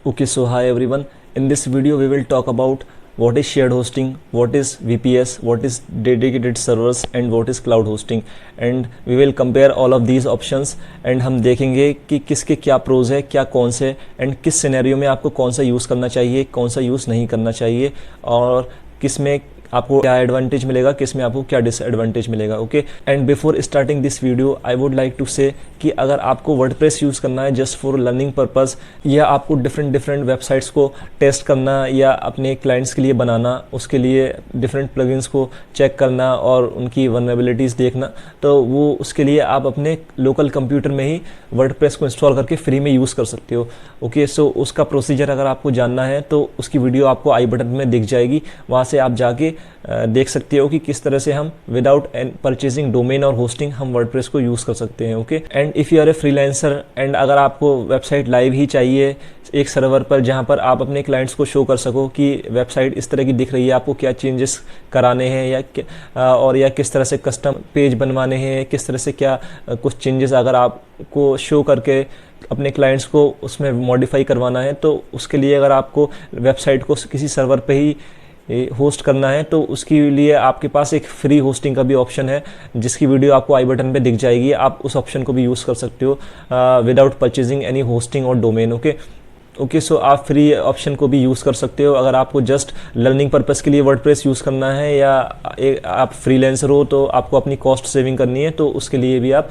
Okay, so hi everyone. In this video, we will talk about what is shared hosting, what is VPS, what is dedicated servers, and what is cloud hosting. And we will compare all of these options. And हम देखेंगे कि किसके क्या pros है, क्या कौन से, and किस सिनेरियो में आपको कौन सा यूज़ करना चाहिए, कौन सा यूज़ नहीं करना चाहिए, और किस में आपको क्या एडवांटेज मिलेगा, किस में आपको क्या डिसएडवांटेज मिलेगा. Okay, and before starting this video I would like to say कि अगर आपको वर्डप्रेस यूज़ करना है जस्ट फॉर लर्निंग पर्पस, या आपको डिफरेंट वेबसाइट्स को टेस्ट करना या अपने क्लाइंट्स के लिए बनाना, उसके लिए डिफरेंट प्लगइन्स को चेक करना और उनकी वल्नरेबिलिटीज़ देखना, तो वो उसके लिए आप अपने लोकल कंप्यूटर में ही वर्डप्रेस को इंस्टॉल करके फ्री में यूज़ कर सकते हो. ओके, सो उसका प्रोसीजर अगर आपको जानना है तो उसकी वीडियो आपको आई बटन में दिख जाएगी, वहाँ से आप जाके देख सकते हो कि किस तरह से हम विदाउट परचेजिंग डोमेन और होस्टिंग हम वर्डप्रेस को यूज़ कर सकते हैं. Okay, and if you are a freelancer and अगर आपको वेबसाइट लाइव ही चाहिए एक सर्वर पर जहां पर आप अपने क्लाइंट्स को शो कर सको कि वेबसाइट इस तरह की दिख रही है, आपको क्या चेंजेस कराने हैं या किस तरह से कस्टम पेज बनवाने हैं, किस तरह से क्या कुछ चेंजेस अगर आपको शो करके अपने क्लाइंट्स को उसमें मॉडिफाई करवाना है, तो उसके लिए अगर आपको वेबसाइट को किसी सर्वर पे ही होस्ट करना है तो उसके लिए आपके पास एक फ्री होस्टिंग का भी ऑप्शन है जिसकी वीडियो आपको आई बटन पे दिख जाएगी. आप उस ऑप्शन को भी यूज़ कर सकते हो विदाउट परचेजिंग एनी होस्टिंग और डोमेन. ओके, सो आप फ्री ऑप्शन को भी यूज़ कर सकते हो अगर आपको जस्ट लर्निंग पर्पस के लिए वर्डप्रेस यूज़ करना है, या आप फ्रीलांसर हो तो आपको अपनी कॉस्ट सेविंग करनी है, तो उसके लिए भी आप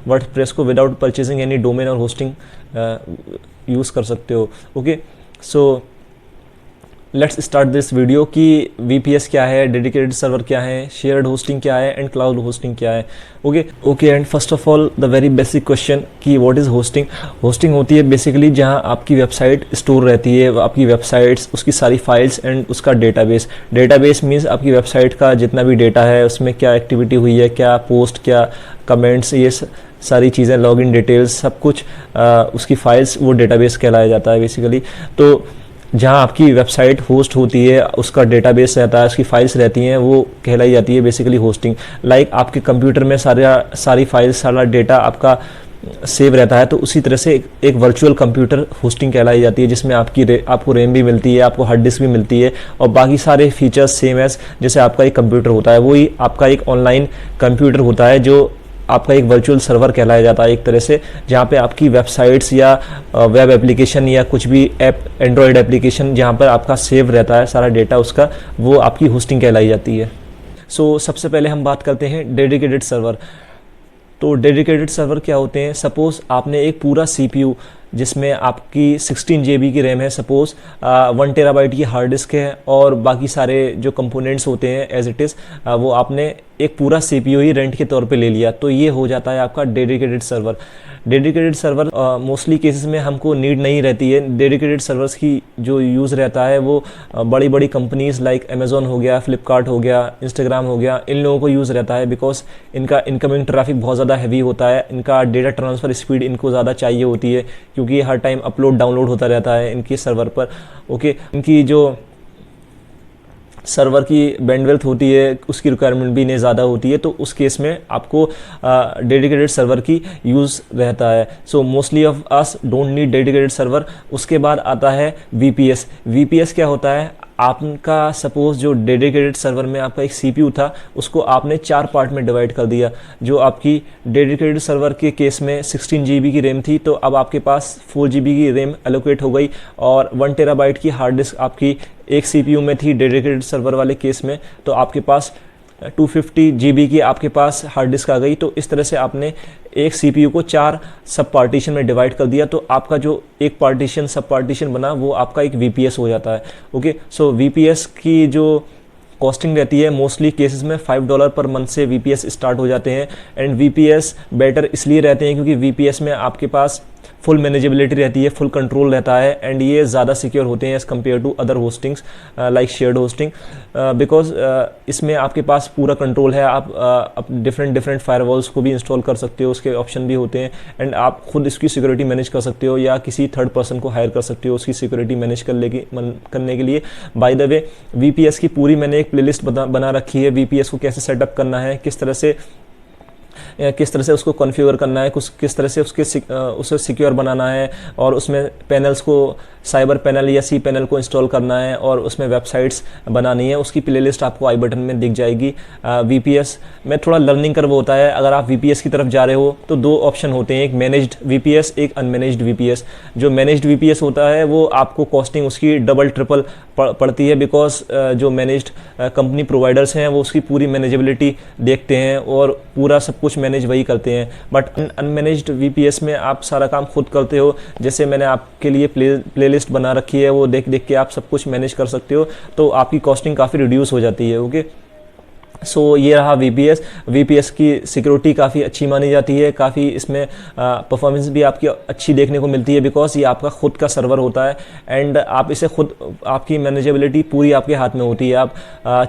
वर्डप्रेस को विदाउट परचेजिंग एनी डोमेन और होस्टिंग यूज़ कर सकते हो. Okay, so let's start this video कि VPS क्या है, डेडिकेटेड सर्वर क्या है, शेयर्ड होस्टिंग क्या है, एंड क्लाउड होस्टिंग क्या है. Okay, and first of all the very basic question कि व्हाट इज़ होस्टिंग. होस्टिंग होती है बेसिकली जहां आपकी वेबसाइट स्टोर रहती है, आपकी वेबसाइट्स, उसकी सारी फाइल्स एंड उसका डेटाबेस मीन्स आपकी वेबसाइट का जितना भी डेटा है, उसमें क्या एक्टिविटी हुई है, क्या पोस्ट, क्या कमेंट्स, ये सारी चीज़ें, लॉगिन डिटेल्स, सब कुछ उसकी फाइल्स, वो डेटाबेस कहलाया जाता है बेसिकली. तो जहाँ आपकी वेबसाइट होस्ट होती है उसका डेटाबेस रहता है, उसकी फाइल्स रहती हैं, वो कहलाई जाती है बेसिकली होस्टिंग. लाइक आपके कंप्यूटर में सारी फाइल्स, सारा डेटा आपका सेव रहता है, तो उसी तरह से एक वर्चुअल कंप्यूटर होस्टिंग कहलाई जाती है जिसमें आपको रैम भी मिलती है, आपको हार्ड डिस्क भी मिलती है, और बाकी सारे फीचर्स सेम एज जैसे आपका एक कंप्यूटर होता है, वही आपका एक ऑनलाइन कंप्यूटर होता है जो आपका एक वर्चुअल सर्वर कहलाया जाता है एक तरह से, जहाँ पे आपकी वेबसाइट्स या वेब एप्लीकेशन या कुछ भी ऐप, एंड्रॉयड एप्लीकेशन, जहाँ पर आपका सेव रहता है सारा डेटा उसका, वो आपकी होस्टिंग कहलाई जाती है. सो सबसे पहले हम बात करते हैं डेडिकेटेड सर्वर. तो डेडिकेटेड सर्वर क्या होते हैं? सपोज़ आपने एक पूरा CPU जिसमें आपकी 16 GB की रैम है, सपोज़ 1 TB की हार्ड डिस्क है, और बाकी सारे जो कंपोनेंट्स होते हैं एज इट इज़, वो आपने एक पूरा CPU ही रेंट के तौर पे ले लिया, तो ये हो जाता है आपका dedicated server. Dedicated server mostly cases में हमको नीड नहीं रहती है. डेडिकेटेड सर्वर्स की जो यूज़ रहता है वो बड़ी बड़ी कंपनीज़ लाइक अमेज़ॉन हो गया, फ्लिपकार्ट हो गया, इंस्टाग्राम हो गया, इन लोगों को यूज़ रहता है, बिकॉज इनका इनकमिंग ट्रैफिक बहुत ज़्यादा हैवी होता है, इनका डेटा ट्रांसफ़र स्पीड इनको ज़्यादा चाहिए होती है क्योंकि हर टाइम अपलोड डाउनलोड होता रहता है इनके सर्वर पर. ओके, इनकी जो सर्वर की बैंडविड्थ होती है उसकी रिक्वायरमेंट भी इन्हें ज़्यादा होती है, तो उस केस में आपको डेडिकेटेड सर्वर की यूज़ रहता है. So mostly of us don't need dedicated server. उसके बाद आता है VPS क्या होता है? आपका सपोज जो डेडिकेटेड सर्वर में आपका एक CPU था, उसको आपने 4 पार्ट में डिवाइड कर दिया. जो आपकी डेडिकेटेड सर्वर के केस में 16 GB की रैम थी, तो अब आपके पास 4 GB की रैम एलोकेट हो गई, और 1 TB की हार्ड डिस्क आपकी एक CPU में थी डेडिकेटेड सर्वर वाले केस में, तो आपके पास 250 GB की आपके पास हार्ड डिस्क आ गई. तो इस तरह से आपने एक CPU को 4 सब पार्टीशन में डिवाइड कर दिया, तो आपका जो एक पार्टीशन सब पार्टीशन बना वो आपका एक VPS हो जाता है. ओके, सो VPS की जो कॉस्टिंग रहती है मोस्टली केसेस में $5 पर मंथ से VPS स्टार्ट हो जाते हैं. एंड VPS बेटर इसलिए रहते हैं क्योंकि VPS में आपके पास फुल मैनेजेबिलिटी रहती है, फुल कंट्रोल रहता है, एंड ये ज़्यादा सिक्योर होते हैं as compare to other hostings like shared hosting, because इसमें आपके पास पूरा कंट्रोल है. आप डिफरेंट फायरवॉल्स को भी इंस्टॉल कर सकते हो, उसके ऑप्शन भी होते हैं, एंड आप खुद इसकी सिक्योरिटी मैनेज कर सकते हो या किसी थर्ड पर्सन को हायर कर सकते हो उसकी सिक्योरिटी मैनेज करने के लिए. बाय द वे, VPS की पूरी मैंने एक प्लेलिस्ट बना रखी है, VPS को कैसे सेटअप करना है, किस तरह से किस तरह से उसको कॉन्फ़िगर करना है, किस तरह से उसे सिक्योर बनाना है, और उसमें पैनल्स को साइबर पैनल या सी पैनल को इंस्टॉल करना है, और उसमें वेबसाइट्स बनानी है। उसकी प्लेलिस्ट आपको आई बटन में दिख जाएगी। वीपीएस में थोड़ा लर्निंग कर्व होता है। अगर आप वीपीएस की तरफ जा रहे हो तो दो ऑप्शन होते हैं, एक मैनेज्ड वीपीएस, एक अनमैनेज्ड वीपीएस। जो मैनेज्ड वीपीएस होता है वो आपको कॉस्टिंग उसकी डबल ट्रिपल पड़ती है, बिकॉज जो मैनेज्ड कंपनी प्रोवाइडर्स हैं वो उसकी पूरी मैनेजेबिलिटी देखते हैं और पूरा सब कुछ मैनेज वही करते हैं। बट अनमैनेज्ड वीपीएस में आप सारा काम खुद करते हो। जैसे मैंने आपके लिए प्लेलिस्ट बना रखी है, वो देख देख के आप सब कुछ मैनेज कर सकते हो, तो आपकी कॉस्टिंग काफ़ी रिड्यूस हो जाती है। ओके, सो ये रहा वीपीएस की सिक्योरिटी काफ़ी अच्छी मानी जाती है। काफ़ी इसमें परफॉर्मेंस भी आपकी अच्छी देखने को मिलती है, बिकॉज ये आपका खुद का सर्वर होता है एंड आप इसे खुद, आपकी मैनेजेबिलिटी पूरी आपके हाथ में होती है। आप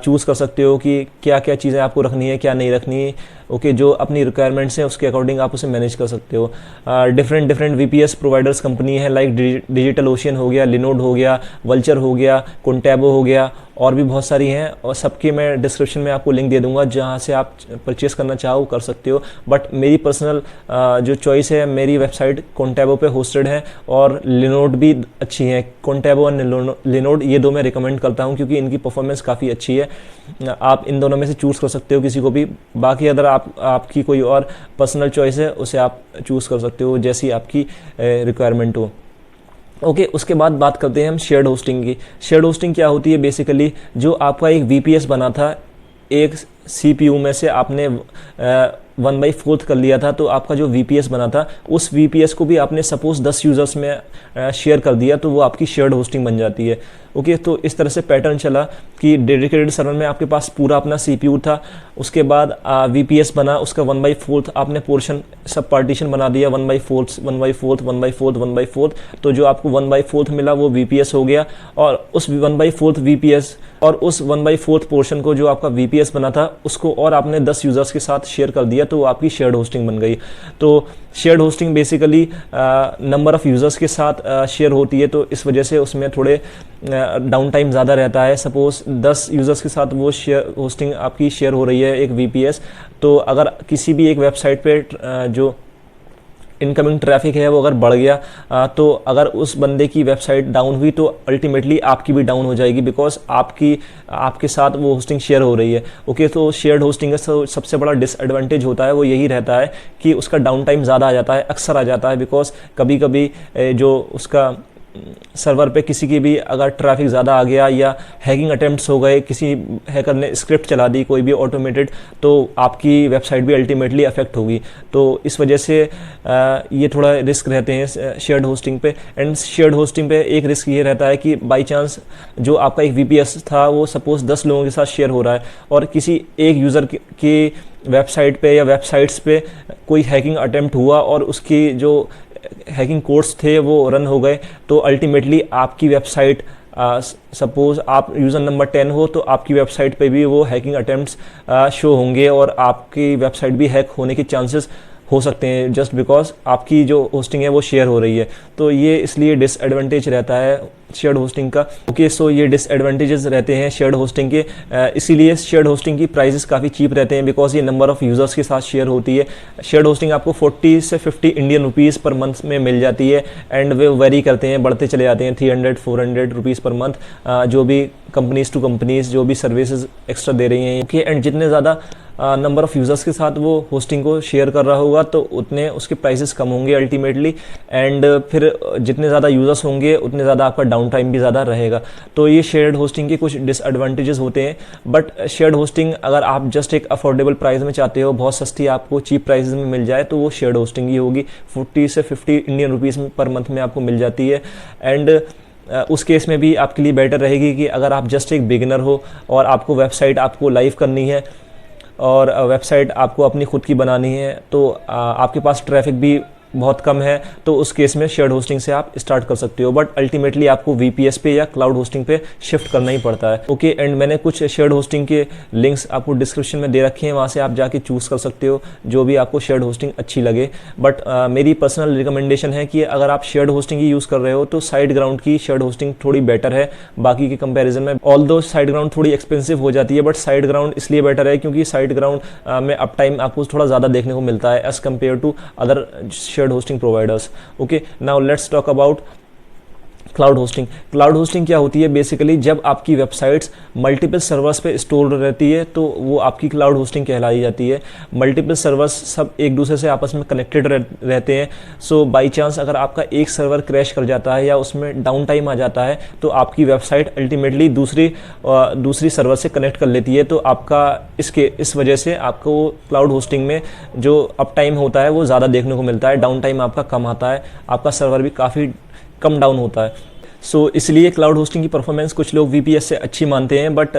चूज़ कर सकते हो कि क्या क्या चीज़ें आपको रखनी है, क्या नहीं रखनी है। ओके, जो अपनी रिक्वायरमेंट्स हैं उसके अकॉर्डिंग आप उसे मैनेज कर सकते हो। डिफरेंट वीपीएस प्रोवाइडर्स कंपनी है, लाइक डिजिटल ओशियन हो गया, लिनोड हो गया, वल्चर हो गया, कोंटैबो हो गया, और भी बहुत सारी हैं, और सबके मैं डिस्क्रिप्शन में आपको लिंक दे दूंगा, जहां से आप परचेस करना चाहो कर सकते हो। बट मेरी पर्सनल जो चॉइस है, मेरी वेबसाइट कोंटैबो पे होस्टेड है, और लिनोड भी अच्छी है। कोंटैबो और लिनोड ये दो मैं रिकमेंड करता हूँ, क्योंकि इनकी परफॉर्मेंस काफ़ी अच्छी है। आप इन दोनों में से चूज़ कर सकते हो किसी को भी। बाकी अगर आपकी कोई और पर्सनल चॉइस है, उसे आप चूज़ कर सकते हो जैसी आपकी रिक्वायरमेंट हो। ओके, उसके बाद बात करते हैं हम शेयर्ड होस्टिंग की। शेयर्ड होस्टिंग क्या होती है? बेसिकली जो आपका एक वीपीएस बना था, एक सीपीयू में से आपने 1/4 कर लिया था, तो आपका जो वीपीएस बना था, उस वीपीएस को भी आपने सपोज 10 यूज़र्स में शेयर कर दिया, तो वो आपकी शेयर्ड होस्टिंग बन जाती है। ओके, तो इस तरह से पैटर्न चला कि डेडिकेटेड सर्वर में आपके पास पूरा अपना सीपीयू था, उसके बाद वीपीएस बना, उसका 1/4 आपने पोर्शन सब पार्टीशन बना दिया, 1/4 1/4 1/4 1/4, तो जो आपको 1/4 मिला वो वीपीएस हो गया। और उस 1/4 वीपीएस और उस 1/4 पोर्शन को जो आपका वीपीएस बना था, उसको और आपने 10 यूज़र्स के साथ शेयर कर दिया, तो वो आपकी शेयर्ड होस्टिंग बन गई। तो shared hosting basically number of users के साथ शेयर होती है, तो इस वजह से उसमें थोड़े डाउन टाइम ज़्यादा रहता है। सपोज़ 10 यूज़र्स के साथ वो शेयर होस्टिंग आपकी शेयर हो रही है एक वीपीएस, तो अगर किसी भी एक वेबसाइट पे जो इनकमिंग ट्रैफिक है वो अगर बढ़ गया, तो अगर उस बंदे की वेबसाइट डाउन हुई तो अल्टीमेटली आपकी भी डाउन हो जाएगी, बिकॉज आपके साथ वो होस्टिंग शेयर हो रही है। ओके, तो शेयर्ड होस्टिंग का सबसे बड़ा डिसएडवांटेज होता है वो यही रहता है कि उसका डाउन टाइम ज़्यादा आ जाता है, अक्सर आ जाता है, बिकॉज कभी कभी जो उसका सर्वर पे किसी की भी अगर ट्रैफिक ज़्यादा आ गया या हैकिंग अटेम्प्ट्स हो गए, किसी हैकर ने स्क्रिप्ट चला दी कोई भी ऑटोमेटेड, तो आपकी वेबसाइट भी अल्टीमेटली अफेक्ट होगी। तो इस वजह से ये थोड़ा रिस्क रहते हैं शेयर्ड होस्टिंग पे। एंड शेयर्ड होस्टिंग पे एक रिस्क ये रहता है कि बाई चांस जो आपका एक वीपीएस था वो सपोज़ 10 लोगों के साथ शेयर हो रहा है, और किसी एक यूज़र की वेबसाइट पे या वेबसाइट्स पे कोई हैकिंग अटेम्प्ट हुआ और उसकी जो हैकिंग कोड्स थे वो रन हो गए, तो अल्टीमेटली आपकी वेबसाइट, सपोज आप यूज़र नंबर 10 हो, तो आपकी वेबसाइट पे भी वो हैकिंग अटेम्प्ट्स शो होंगे और आपकी वेबसाइट भी हैक होने के चांसेस हो सकते हैं, जस्ट बिकॉज आपकी जो होस्टिंग है वो शेयर हो रही है। तो ये इसलिए डिसएडवांटेज रहता है शेयर्ड होस्टिंग का। ओके, सो ये डिसएडवांटेजेस रहते हैं शेयर्ड होस्टिंग के, इसीलिए शेयर्ड होस्टिंग की प्राइसेस काफ़ी चीप रहते हैं, बिकॉज ये नंबर ऑफ़ यूज़र्स के साथ शेयर होती है। शेयर्ड होस्टिंग आपको 40 से 50 इंडियन रुपीज़ पर मंथ में मिल जाती है, एंड वे वेरी करते हैं, बढ़ते चले जाते हैं, 300-400 रुपीज़ पर मंथ, जो भी कंपनीज़ टू कंपनीज़ जो भी सर्विसेज एक्स्ट्रा दे रही हैं। ओके, एंड जितने ज़्यादा नंबर ऑफ़ यूज़र्स के साथ वो होस्टिंग को शेयर कर रहा होगा, तो उतने उसके प्राइसेस कम होंगे अल्टीमेटली, एंड फिर जितने ज़्यादा यूज़र्स होंगे उतने ज़्यादा आपका डाउन टाइम भी ज़्यादा रहेगा। तो ये शेयर्ड होस्टिंग के कुछ डिसएडवांटेजेस होते हैं। बट शेयर्ड होस्टिंग अगर आप जस्ट एक अफोर्डेबल प्राइस में चाहते हो, बहुत सस्ती आपको चीप प्राइस में मिल जाए, तो वो शेयर्ड होस्टिंग ही होगी। 40 से 50 इंडियन रुपीज़ पर मंथ में आपको मिल जाती है। एंड उस केस में भी आपके लिए बेटर रहेगी कि अगर आप जस्ट एक बिगिनर हो और आपको वेबसाइट आपको लाइव करनी है और वेबसाइट आपको अपनी खुद की बनानी है, तो आपके पास ट्रैफिक भी बहुत कम है तो उस केस में शेयर्ड होस्टिंग से आप स्टार्ट कर सकते हो, बट अल्टीमेटली आपको VPS पे या क्लाउड होस्टिंग पे शिफ्ट करना ही पड़ता है। ओके, एंड मैंने कुछ शेयर्ड होस्टिंग के लिंक्स आपको डिस्क्रिप्शन में दे रखे हैं, वहाँ से आप जाके चूज़ कर सकते हो जो भी आपको शेयर्ड होस्टिंग अच्छी लगे। बट मेरी पर्सनल रिकमेंडेशन है कि अगर आप शेयर्ड होस्टिंग ही यूज़ कर रहे हो तो साइड ग्राउंड की शेयर्ड होस्टिंग थोड़ी बेटर है बाकी के कंपैरिजन में। ऑल्दो साइड ग्राउंड थोड़ी एक्सपेंसिव हो जाती है, बट साइड ग्राउंड इसलिए बेटर है क्योंकि साइड ग्राउंड में अप टाइम आपको थोड़ा ज़्यादा देखने को मिलता है as compare to other shared hosting providers. Okay, now let's talk about cloud hosting. Cloud hosting क्या होती है? बेसिकली जब आपकी वेबसाइट्स मल्टीपल सर्वर्स पे स्टोर रहती है तो वो आपकी क्लाउड होस्टिंग कहलाई जाती है। मल्टीपल सर्वर्स सब एक दूसरे से आपस में कनेक्टेड रहते हैं। सो बाई चांस अगर आपका एक सर्वर क्रैश कर जाता है या उसमें डाउन टाइम आ जाता है तो आपकी वेबसाइट अल्टीमेटली दूसरी सर्वर से कनेक्ट कर लेती है। तो आपका इस वजह से आपको क्लाउड होस्टिंग में जो अप टाइम होता है वो ज़्यादा देखने को मिलता है, डाउन टाइम आपका कम आता है, आपका सर्वर भी काफ़ी कम डाउन होता है। सो इसलिए क्लाउड होस्टिंग की परफॉर्मेंस कुछ लोग VPS से अच्छी मानते हैं, बट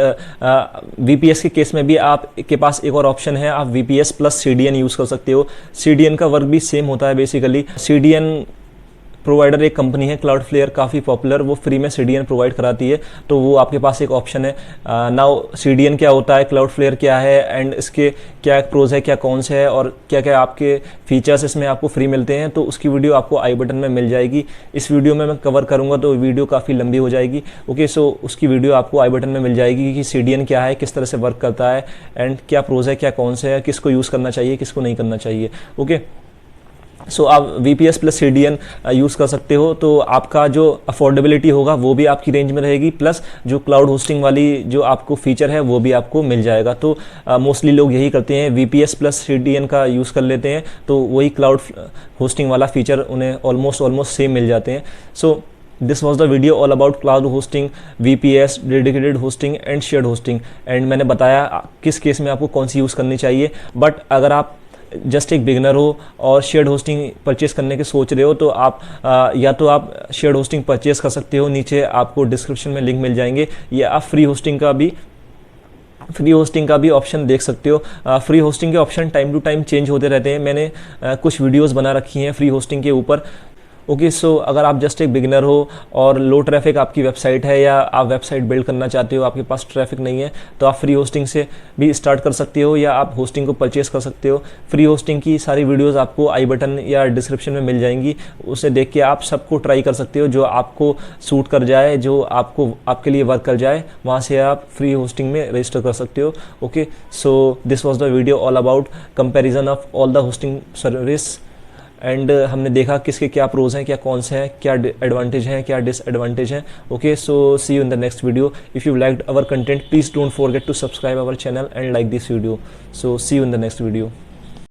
VPS के केस में भी आप के पास एक और ऑप्शन है, आप VPS प्लस CDN यूज़ कर सकते हो। CDN का वर्क भी सेम होता है बेसिकली। CDN प्रोवाइडर एक कंपनी है क्लाउडफ्लेयर, काफ़ी पॉपुलर, वो फ्री में CDN प्रोवाइड कराती है, तो वो आपके पास एक ऑप्शन है। नाउ CDN क्या होता है, क्लाउडफ्लेयर क्या है, एंड इसके क्या प्रोज है, क्या कौन से है, और क्या क्या आपके फीचर्स इसमें आपको फ्री मिलते हैं, तो उसकी वीडियो आपको आई बटन में मिल जाएगी। इस वीडियो में मैं कवर करूँगा तो वीडियो काफ़ी लंबी हो जाएगी। ओके, सो उसकी वीडियो आपको आई बटन में मिल जाएगी कि CDN क्या है, किस तरह से वर्क करता है, एंड क्या प्रोज है, क्या कौन से है, किसको यूज़ करना चाहिए, किसको नहीं करना चाहिए। ओके, सो आप VPS प्लस CDN यूज़ कर सकते हो, तो आपका जो अफोर्डेबिलिटी होगा वो भी आपकी रेंज में रहेगी, प्लस जो क्लाउड होस्टिंग वाली जो आपको फीचर है वो भी आपको मिल जाएगा। तो मोस्टली लोग यही करते हैं, VPS प्लस CDN का यूज़ कर लेते हैं, तो वही क्लाउड होस्टिंग वाला फीचर उन्हें ऑलमोस्ट सेम मिल जाते हैं। So this was the video all about cloud hosting, VPS, dedicated hosting and shared hosting, and मैंने बताया किस केस में आपको कौन सी यूज़ करनी चाहिए। बट अगर आप जस्ट एक बिगनर हो और शेयर्ड होस्टिंग परचेस करने के सोच रहे हो तो आप या तो आप शेयर्ड होस्टिंग परचेस कर सकते हो, नीचे आपको डिस्क्रिप्शन में लिंक मिल जाएंगे, या आप फ्री होस्टिंग का भी ऑप्शन देख सकते हो। फ्री होस्टिंग के option time to time change होते रहते हैं, मैंने कुछ वीडियोस बना रखी हैं फ्री होस्टिंग के ऊपर। ओके, सो अगर आप जस्ट एक बिगिनर हो और लो ट्रैफिक आपकी वेबसाइट है या आप वेबसाइट बिल्ड करना चाहते हो, आपके पास ट्रैफिक नहीं है, तो आप फ्री होस्टिंग से भी स्टार्ट कर सकते हो या आप होस्टिंग को परचेस कर सकते हो। फ्री होस्टिंग की सारी वीडियोस आपको आई बटन या डिस्क्रिप्शन में मिल जाएंगी, उसे देख के आप सबको ट्राई कर सकते हो, जो आपको सूट कर जाए, जो आपके लिए वर्क कर जाए, वहाँ से आप फ्री होस्टिंग में रजिस्टर कर सकते हो। Okay, so this was the video all about comparison of all the hosting service, and हमने देखा किसके क्या प्रोज हैं, क्या कौन से हैं, क्या एडवांटेज हैं, क्या डिसएडवांटेज हैं। Okay, so see you in the next video. If you liked our content, please don't forget to subscribe our channel and like this video. So see you in the next video.